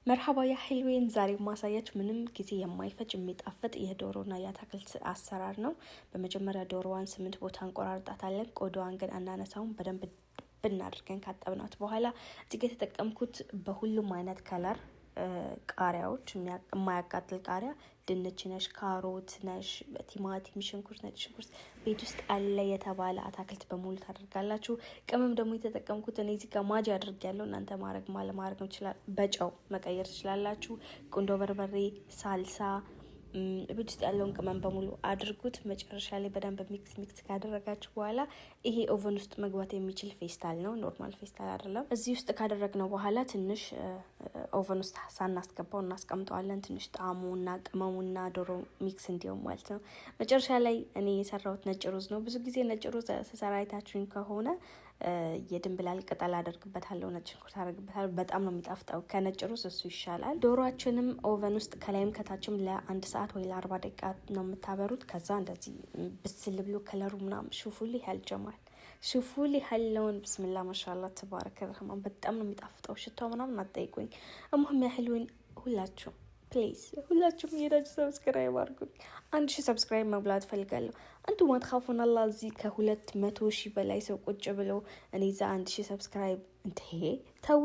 مرحبا يا حلوين زاري ማሳያችሁ ምንም ጊዜ የማይፈጅ የሚጣፍጥ የዶሮና የአትክልት አሰራር ነው። በመጀመሪያ ዶሮዋን 8 ቦታ እንቆራርጣታለን። ቆዳዋን ግን አናነሳውም። በደንብ ብናድርገን ካጠብናት በኋላ እዚህ ጋር የተጠቀምኩት በሁሉም አይነት ከለር ቃሪያዎች የማያቃጥል ቃሪያ፣ ድንች ነሽ፣ ካሮት ነሽ፣ ቲማቲም፣ ሽንኩርት፣ ነጭ ሽንኩርት ቤት ውስጥ አለ የተባለ አትክልት በሙሉ ታደርጋላችሁ። ቅመም ደግሞ የተጠቀምኩት እኔ እዚህ ጋር ማጂ አድርጌያለሁ። እናንተ ማድረግ ማለማድረግ ነው ይችላል። በጨው መቀየር ትችላላችሁ። ቁንዶ በርበሬ፣ ሳልሳ ቤት ውስጥ ያለውን ቅመም በሙሉ አድርጉት። መጨረሻ ላይ በደንብ ሚክስ ካደረጋችሁ በኋላ ይሄ ኦቨን ውስጥ መግባት የሚችል ፌስታል ነው፣ ኖርማል ፌስታል አይደለም። እዚህ ውስጥ ካደረግነው በኋላ ትንሽ ኦቨን ውስጥ ሳናስገባው እናስቀምጠዋለን። ትንሽ ጣዕሙና ቅመሙና ዶሮ ሚክስ እንዲሆን ማለት ነው። መጨረሻ ላይ እኔ የሰራሁት ነጭ ሩዝ ነው። ብዙ ጊዜ ነጭ ሩዝ ስሰራ አይታችሁኝ ከሆነ የድንብላል ቅጠል አደርግበታለሁ፣ ነጭ ሽንኩርት አደርግበታለሁ። በጣም ነው የሚጣፍጠው። ከነጭ ሩዝ እሱ ይሻላል። ዶሮአችንም ኦቨን ውስጥ ከላይም ከታችም ለ1 ሰዓት ወይ ለ40 ደቂቃ ነው የምታበሩት። ከዛ እንደዚህ ብስል ብሎ ከለሩ ምናምን ሹፉሊ ያህል ጀማል ሹፉሊ ያለውን ብስሚላ ማሻአላ ተባረከ ረህማን በጣም ነው የሚጣፍጠው። ሽታው ምናምን አትጠይቁኝ። እሙህም ያህሉን ሁላችሁ ፕሊዝ ሁላችሁም እየሄዳችሁ ሰብስክራይብ አድርጉኝ። 1000 ሰብስክራይብ መብላት ፈልጋለሁ። አንቱ ማትኻፉን አላህ እዚህ ከ200,000 በላይ ሰው ቁጭ ብሎ እኔ ዛ 1000 ሰብስክራይብ እንዴ ተው